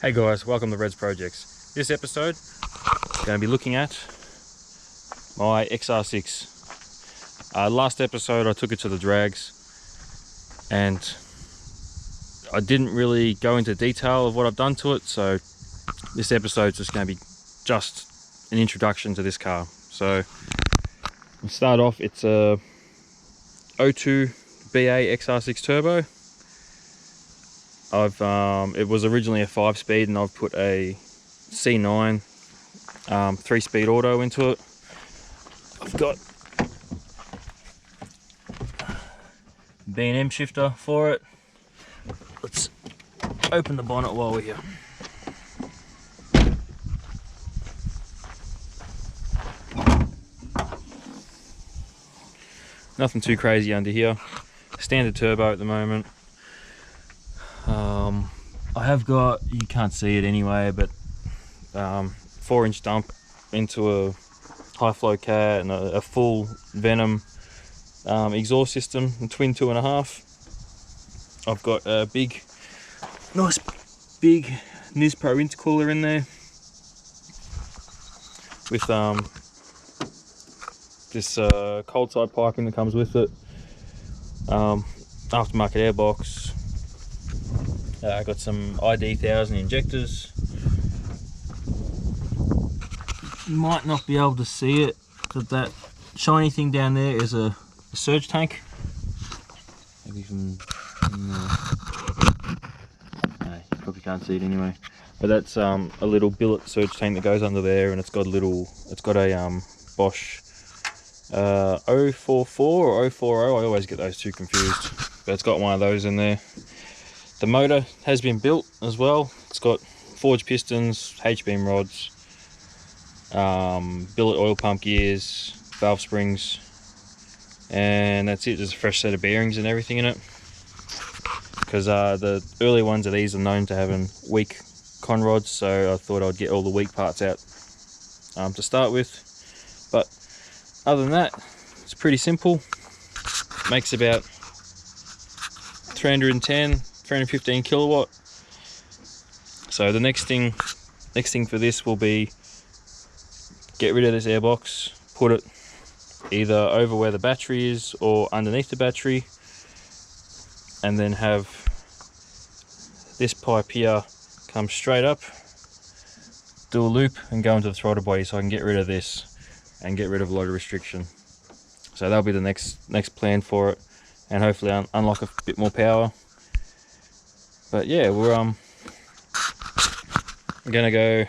Hey guys, welcome to Red's Projects. This episode, I'm going to be looking at my XR6. Last episode I took it to the drags and I didn't really go into detail of what I've done to it, so this episode's just going to be just an introduction to this car. So we start off, it's a ep2 BA XR6 Turbo. It was originally a 5-speed and I've put a C9 3-speed auto into it. I've got B&M shifter for it. Let's open the bonnet while we're here. Nothing too crazy under here. Standard turbo at the moment. I have got, you can't see it anyway, but 4-inch dump into a high flow cat and a full Venom exhaust system, a twin 2.5. I've got a nice big Nispro intercooler in there with this cold side piping that comes with it, aftermarket airbox. I got some ID 1000 injectors. You might not be able to see it, but that shiny thing down there is a surge tank. Maybe from no, you probably can't see it anyway. But that's a little billet surge tank that goes under there, and it's got a Bosch 044 or 040. I always get those two confused, but it's got one of those in there. The motor has been built as well. It's got forged pistons, H-beam rods, billet oil pump gears, valve springs, and that's it. There's a fresh set of bearings and everything in it, because the early ones of these are known to having weak con rods, so I thought I'd get all the weak parts out to start with. But other than that, it's pretty simple. Makes about 315 kilowatt. So the next thing for this will be get rid of this airbox, put it either over where the battery is or underneath the battery, and then have this pipe here come straight up, do a loop and go into the throttle body, so I can get rid of this and get rid of a lot of restriction. So that'll be the next plan for it, and hopefully unlock a bit more power. But yeah, we're gonna go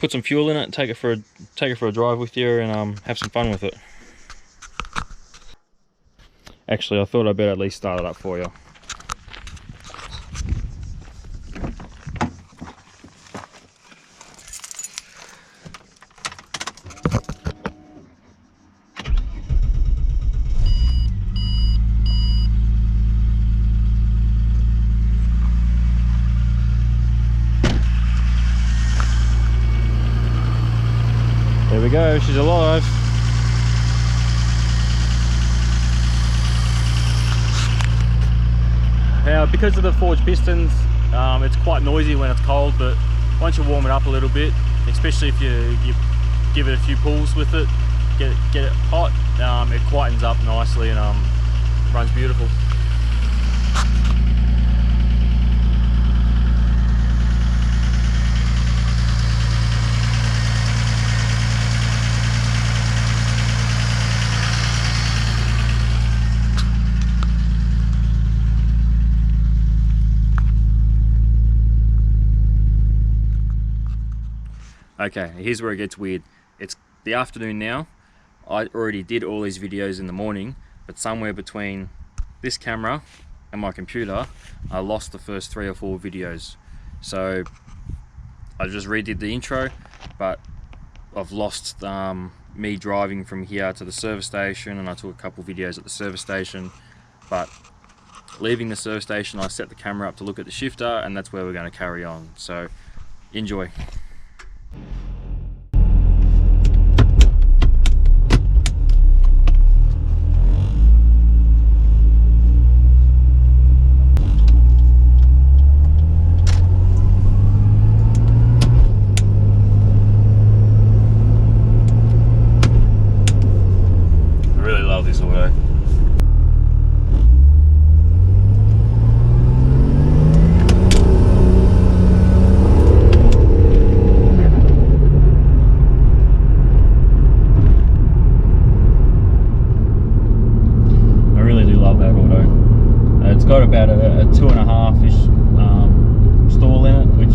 put some fuel in it, take it for a drive with you, and have some fun with it. Actually, I thought I'd better at least start it up for you. There we go, she's alive. Now, because of the forged pistons, it's quite noisy when it's cold, but once you warm it up a little bit, especially if you give it a few pulls with it, get it hot, it quietens up nicely and runs beautiful. Okay, here's where it gets weird. It's the afternoon now. I already did all these videos in the morning, but somewhere between this camera and my computer, I lost the first 3 or 4 videos. So I just redid the intro, but I've lost me driving from here to the service station, and I took a couple videos at the service station. But leaving the service station, I set the camera up to look at the shifter, and that's where we're going to carry on. So enjoy. It's got about a 2.5-ish stall in it, which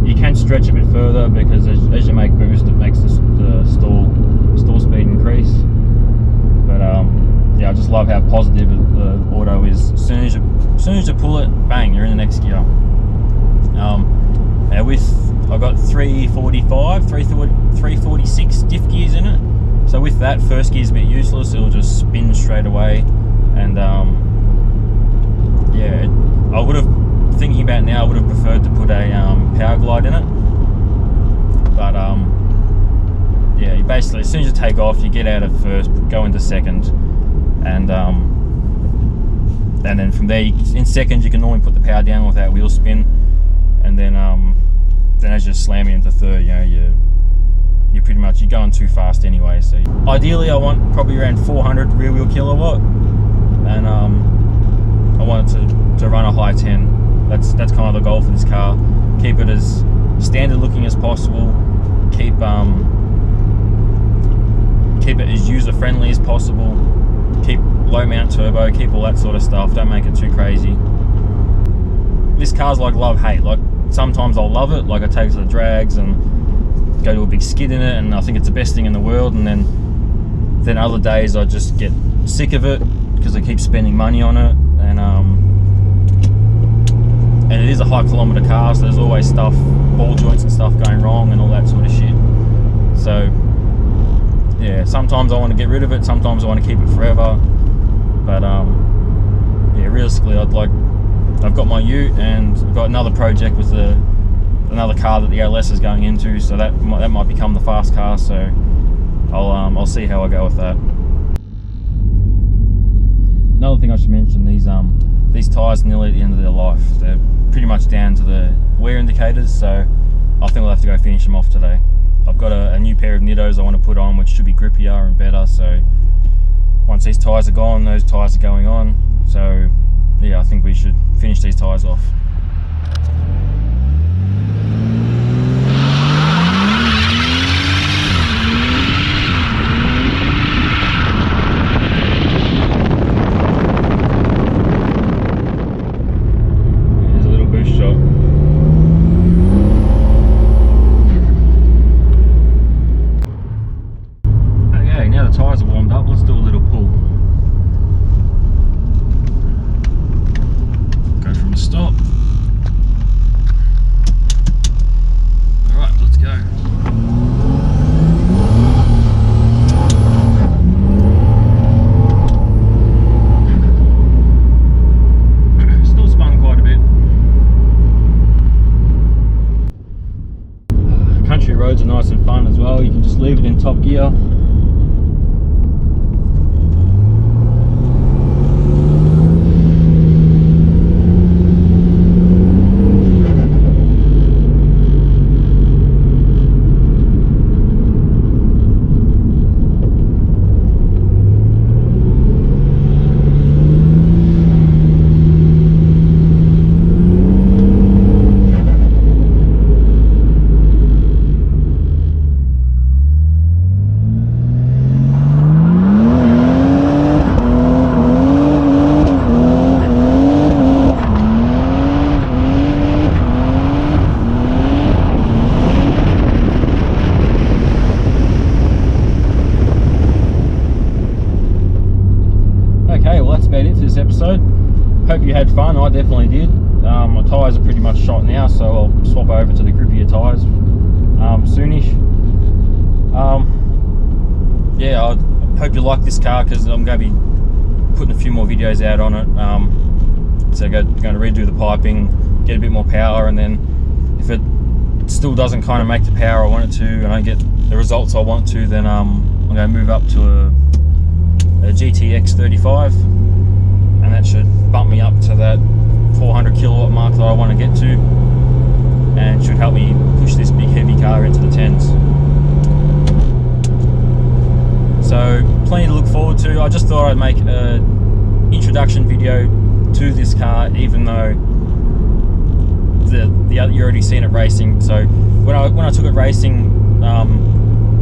you can stretch a bit further because as you make boost, it makes the stall speed increase. But yeah, I just love how positive the auto is. As soon as you pull it, bang, you're in the next gear. Now I got 346 diff gears in it. So with that, first gear's a bit useless. It'll just spin straight away, and yeah, I would have, thinking about it now, I would have preferred to put a power glide in it. But yeah, you basically, as soon as you take off, you get out of first, go into second, and then from there, in second, you can normally put the power down without wheel spin, and then as you're slamming into third, you know, you're pretty much, you're going too fast anyway. So ideally, I want probably around 400 rear wheel kilowatt, and I want it to run a high 10. That's kind of the goal for this car. Keep it as standard looking as possible. Keep it as user friendly as possible. Keep low mount turbo. Keep all that sort of stuff. Don't make it too crazy. This car's like love-hate. Like sometimes I'll love it. Like I take it to the drags and go to a big skid in it, and I think it's the best thing in the world. And then other days I just get sick of it because I keep spending money on it. And it is a high kilometer car, so there's always stuff, ball joints and stuff going wrong and all that sort of shit. So yeah, sometimes I want to get rid of it, sometimes I want to keep it forever. But yeah, realistically, I've got my ute, and I've got another project with another car that the LS is going into, so that might become the fast car. So I'll see how I go with that. Another thing I should mention, these tyres are nearly at the end of their life. They're pretty much down to the wear indicators, so I think we'll have to go finish them off today. I've got a new pair of Nittos I want to put on, which should be grippier and better. So once these tyres are gone, those tyres are going on. So yeah, I think we should finish these tyres off. Roads are nice and fun as well. You can just leave it in top gear. Episode. Hope you had fun. I definitely did. My tyres are pretty much shot now, so I'll swap over to the grippier tyres soonish. Yeah, I hope you like this car, because I'm going to be putting a few more videos out on it. So I'm going to redo the piping, get a bit more power, and then if it still doesn't kind of make the power I want it to, and I get the results I want to, then I'm going to move up to a GTX35. And that should bump me up to that 400 kilowatt mark that I want to get to, and should help me push this big heavy car into the 10s. So plenty to look forward to. I just thought I'd make an introduction video to this car, even though you already seen it racing. So when I took it racing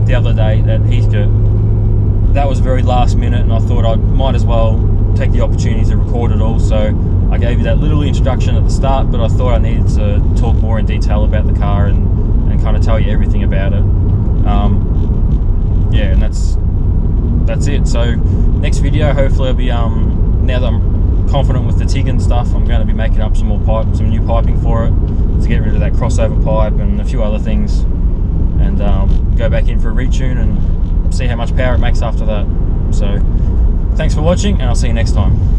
the other day at Heathcote, that was very last minute, and I thought I might as well take the opportunity to record it all. So I gave you that little introduction at the start, but I thought I needed to talk more in detail about the car and kind of tell you everything about it. Yeah, and that's it. So next video, hopefully I'll be now that I'm confident with the TIG and stuff, I'm going to be making up some new piping for it to get rid of that crossover pipe and a few other things, and go back in for a retune and see how much power it makes after that. So thanks for watching, and I'll see you next time.